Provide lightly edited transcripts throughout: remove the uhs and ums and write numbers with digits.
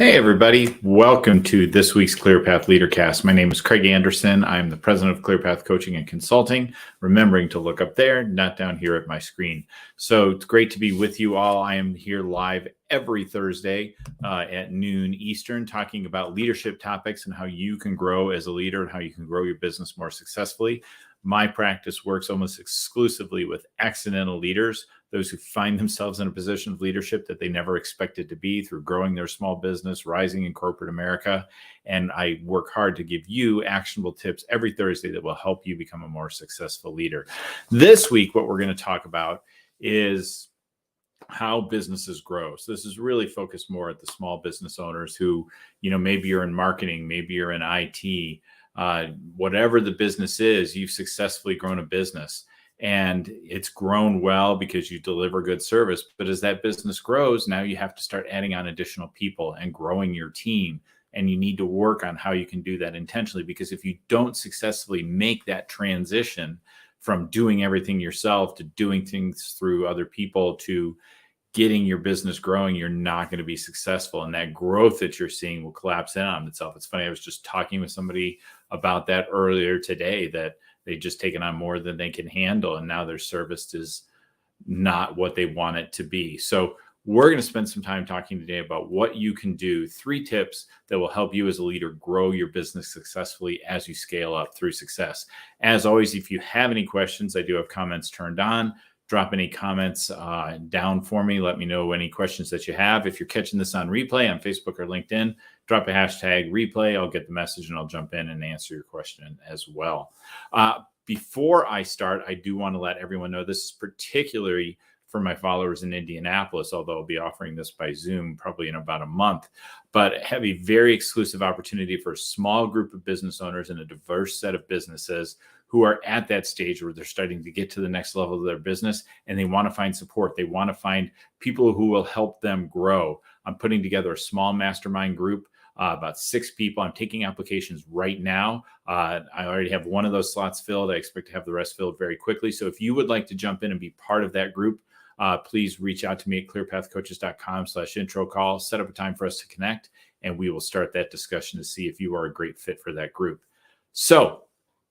Hey, everybody. Welcome to this week's ClearPath LeaderCast. My name is Craig Anderson. I'm the president of ClearPath Coaching and Consulting, remembering to look up there, not down here at my screen. So it's great to be with you all. I am here live every Thursday at noon Eastern, talking about leadership topics and how you can grow as a leader and how you can grow your business more successfully. My practice works almost exclusively with accidental leaders, those who find themselves in a position of leadership that they never expected to be through growing their small business, rising in corporate America. And I work hard to give you actionable tips every Thursday that will help you become a more successful leader. This week, what we're going to talk about is how businesses grow. So this is really focused more at the small business owners who, maybe you're in marketing, maybe you're in IT, whatever the business is, you've successfully grown a business. And it's grown well because you deliver good service. But as that business grows, now you have to start adding on additional people and growing your team. And you need to work on how you can do that intentionally, because if you don't successfully make that transition from doing everything yourself to doing things through other people to getting your business growing, you're not going to be successful. And that growth that you're seeing will collapse in on itself. It's funny. I was just talking with somebody about that earlier today, that they've just taken on more than they can handle. And now their service is not what they want it to be. So we're going to spend some time talking today about what you can do, 3 tips that will help you as a leader grow your business successfully as you scale up through success. As always, if you have any questions, I do have comments turned on. Drop any comments down for me. Let me know any questions that you have. If you're catching this on replay on Facebook or LinkedIn, drop a hashtag replay. I'll get the message and I'll jump in and answer your question as well. Before I start, I do want to let everyone know this is particularly for my followers in Indianapolis, although I'll be offering this by Zoom probably in about a month, but have a very exclusive opportunity for a small group of business owners and a diverse set of businesses who are at that stage where they're starting to get to the next level of their business and they want to find support. They want to find people who will help them grow. I'm putting together a small mastermind group, about 6 people. I'm taking applications right now. I already have one of those slots filled. I expect to have the rest filled very quickly. So if you would like to jump in and be part of that group, please reach out to me at clearpathcoaches.com/intro call, set up a time for us to connect, and we will start that discussion to see if you are a great fit for that group. So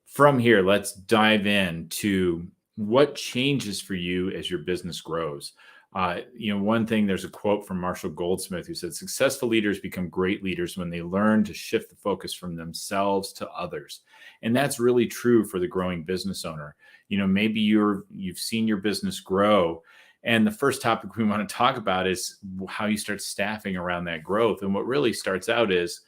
from here, let's dive into what changes for you as your business grows. One thing, there's a quote from Marshall Goldsmith who said, successful leaders become great leaders when they learn to shift the focus from themselves to others. And that's really true for the growing business owner. Maybe you've seen your business grow. And the first topic we want to talk about is how you start staffing around that growth. And what really starts out is,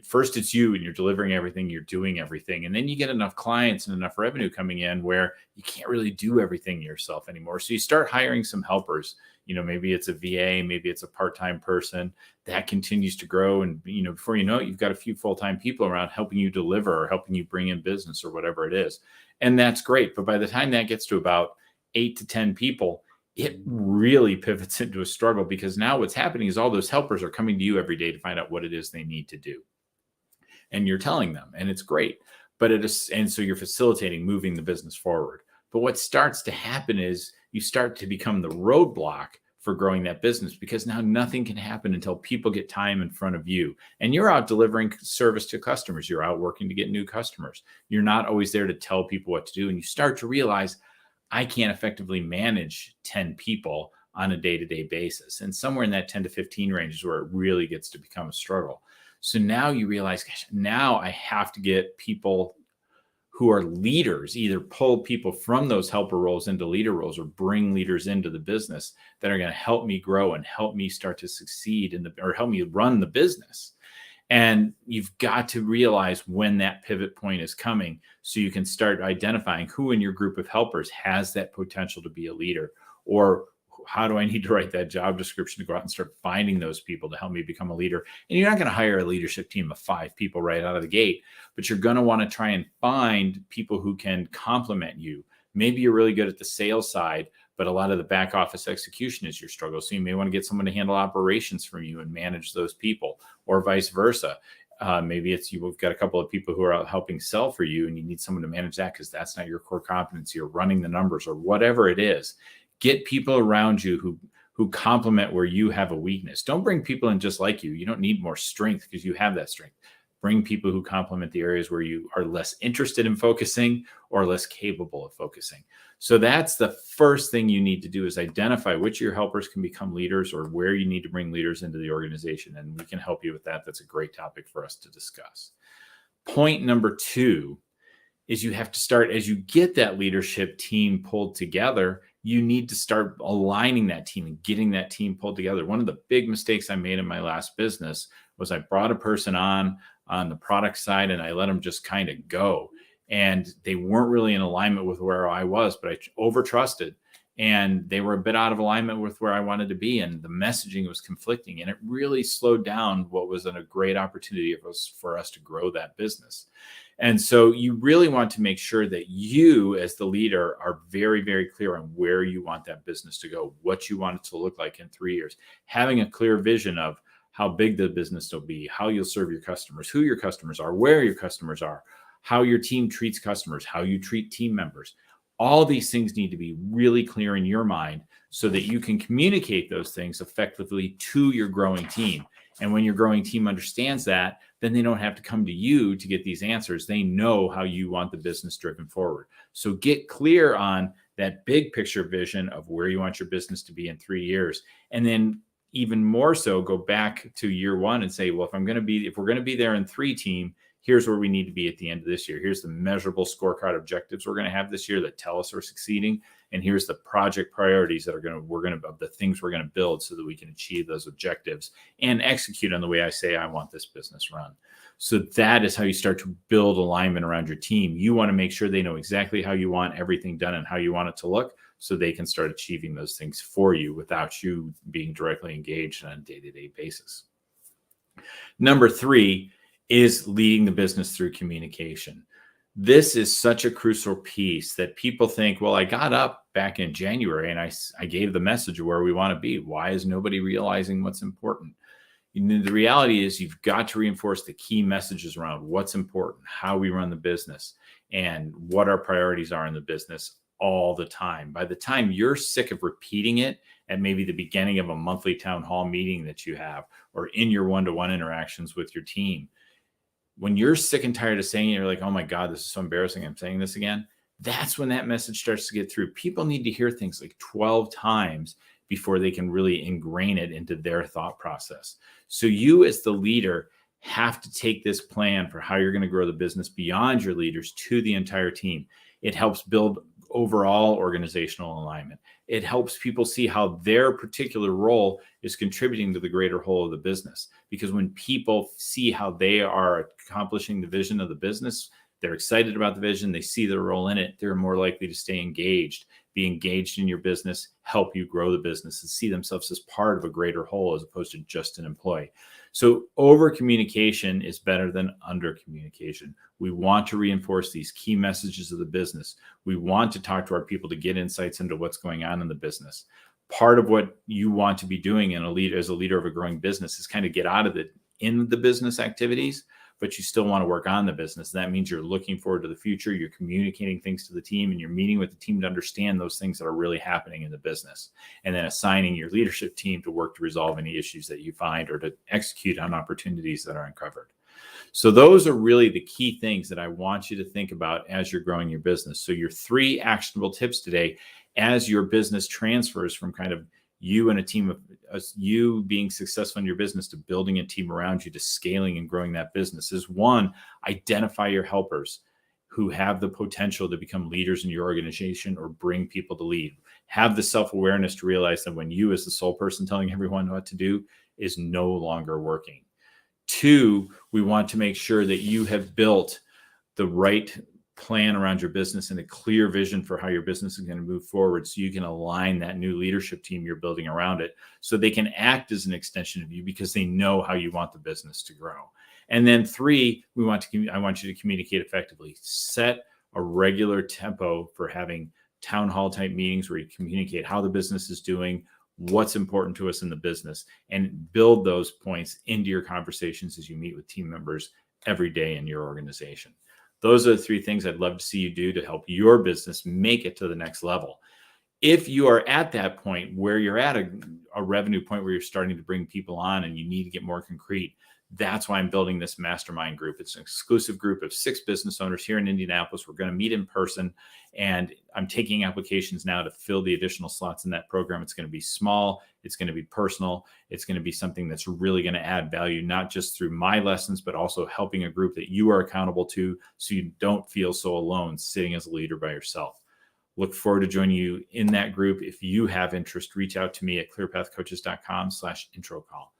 first it's you and you're delivering everything, you're doing everything. And then you get enough clients and enough revenue coming in where you can't really do everything yourself anymore. So you start hiring some helpers. Maybe it's a VA, maybe it's a part-time person that continues to grow. And, before you know it, you've got a few full-time people around helping you deliver or helping you bring in business or whatever it is. And that's great. But by the time that gets to about 8 to 10 people, it really pivots into a struggle, because now what's happening is all those helpers are coming to you every day to find out what it is they need to do. And you're telling them, and it's great, and so you're facilitating moving the business forward. But what starts to happen is you start to become the roadblock for growing that business, because now nothing can happen until people get time in front of you. And you're out delivering service to customers. You're out working to get new customers. You're not always there to tell people what to do. And you start to realize, I can't effectively manage 10 people on a day-to-day basis. And somewhere in that 10 to 15 range is where it really gets to become a struggle. So now you realize, gosh, now I have to get people who are leaders, either pull people from those helper roles into leader roles or bring leaders into the business that are going to help me grow and help me start to succeed or help me run the business. And you've got to realize when that pivot point is coming so you can start identifying who in your group of helpers has that potential to be a leader, or how do I need to write that job description to go out and start finding those people to help me become a leader. And you're not going to hire a leadership team of 5 people right out of the gate, but you're going to want to try and find people who can complement you. Maybe you're really good at the sales side, but a lot of the back office execution is your struggle. So you may want to get someone to handle operations for you and manage those people, or vice versa. Maybe you've got a couple of people who are out helping sell for you and you need someone to manage that because that's not your core competency, or running the numbers or whatever it is. Get people around you who complement where you have a weakness. Don't bring people in just like you. You don't need more strength because you have that strength. Bring people who complement the areas where you are less interested in focusing or less capable of focusing. So that's the first thing you need to do, is identify which of your helpers can become leaders or where you need to bring leaders into the organization. And we can help you with that. That's a great topic for us to discuss. Point number 2 is you have to start, as you get that leadership team pulled together, you need to start aligning that team and getting that team pulled together. One of the big mistakes I made in my last business was I brought a person on the product side and I let them just kind of go. And they weren't really in alignment with where I was, but I over-trusted. And they were a bit out of alignment with where I wanted to be. And the messaging was conflicting. And it really slowed down what was a great opportunity for us to grow that business. And so you really want to make sure that you, as the leader, are very, very clear on where you want that business to go, what you want it to look like in 3 years, having a clear vision of how big the business will be, how you'll serve your customers, who your customers are, where your customers are, how your team treats customers, how you treat team members. All these things need to be really clear in your mind so that you can communicate those things effectively to your growing team. And when your growing team understands that, then they don't have to come to you to get these answers. They know how you want the business driven forward. So get clear on that big picture vision of where you want your business to be in 3 years. And then even more so, go back to year 1 and say, well, if we're going to be there in 3 team, here's where we need to be at the end of this year. Here's the measurable scorecard objectives we're going to have this year that tell us we're succeeding. And here's the project priorities that the things we're going to build so that we can achieve those objectives and execute on the way I say I want this business run. So that is how you start to build alignment around your team. You want to make sure they know exactly how you want everything done and how you want it to look, so they can start achieving those things for you without you being directly engaged on a day-to-day basis. Number 3 is leading the business through communication. This is such a crucial piece that people think, well, I got up back in January and I gave the message of where we want to be. Why is nobody realizing what's important? The reality is you've got to reinforce the key messages around what's important, how we run the business, and what our priorities are in the business all the time. By the time you're sick of repeating it at maybe the beginning of a monthly town hall meeting that you have, or in your one-to-one interactions with your team, when you're sick and tired of saying it, you're like, oh my God, this is so embarrassing, I'm saying this again. That's when that message starts to get through. People need to hear things like 12 times before they can really ingrain it into their thought process. So you, as the leader, have to take this plan for how you're going to grow the business beyond your leaders to the entire team. It helps build overall organizational alignment. It helps people see how their particular role is contributing to the greater whole of the business. Because when people see how they are accomplishing the vision of the business, they're excited about the vision, they see their role in it, they're more likely to stay engaged, be engaged in your business, help you grow the business, and see themselves as part of a greater whole as opposed to just an employee. So over communication is better than under communication. We want to reinforce these key messages of the business. We want to talk to our people to get insights into what's going on in the business. Part of what you want to be doing as a leader of a growing business is kind of get out of in the business activities, but you still want to work on the business. That means you're looking forward to the future, you're communicating things to the team, and you're meeting with the team to understand those things that are really happening in the business, and then assigning your leadership team to work to resolve any issues that you find or to execute on opportunities that are uncovered. So those are really the key things that I want you to think about as you're growing your business. So your 3 actionable tips today as your business transfers from kind of you and a team of you being successful in your business to building a team around you to scaling and growing that business is 1, identify your helpers who have the potential to become leaders in your organization or bring people to lead. Have the self-awareness to realize that when you as the sole person telling everyone what to do is no longer working. 2, we want to make sure that you have built the right plan around your business and a clear vision for how your business is going to move forward, so you can align that new leadership team you're building around it so they can act as an extension of you because they know how you want the business to grow. And then 3, I want you to communicate effectively. Set a regular tempo for having town hall type meetings where you communicate how the business is doing, what's important to us in the business, and build those points into your conversations as you meet with team members every day in your organization. Those are the 3 things I'd love to see you do to help your business make it to the next level. If you are at that point where you're at a revenue point where you're starting to bring people on and you need to get more concrete, that's why I'm building this mastermind group. It's an exclusive group of 6 business owners here in Indianapolis. We're going to meet in person, and I'm taking applications now to fill the additional slots in that program. It's going to be small. It's going to be personal. It's going to be something that's really going to add value, not just through my lessons, but also helping a group that you are accountable to so you don't feel so alone sitting as a leader by yourself. Look forward to joining you in that group. If you have interest, reach out to me at clearpathcoaches.com/intro call.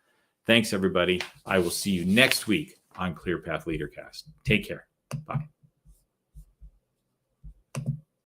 Thanks, everybody. I will see you next week on ClearPath LeaderCast. Take care. Bye.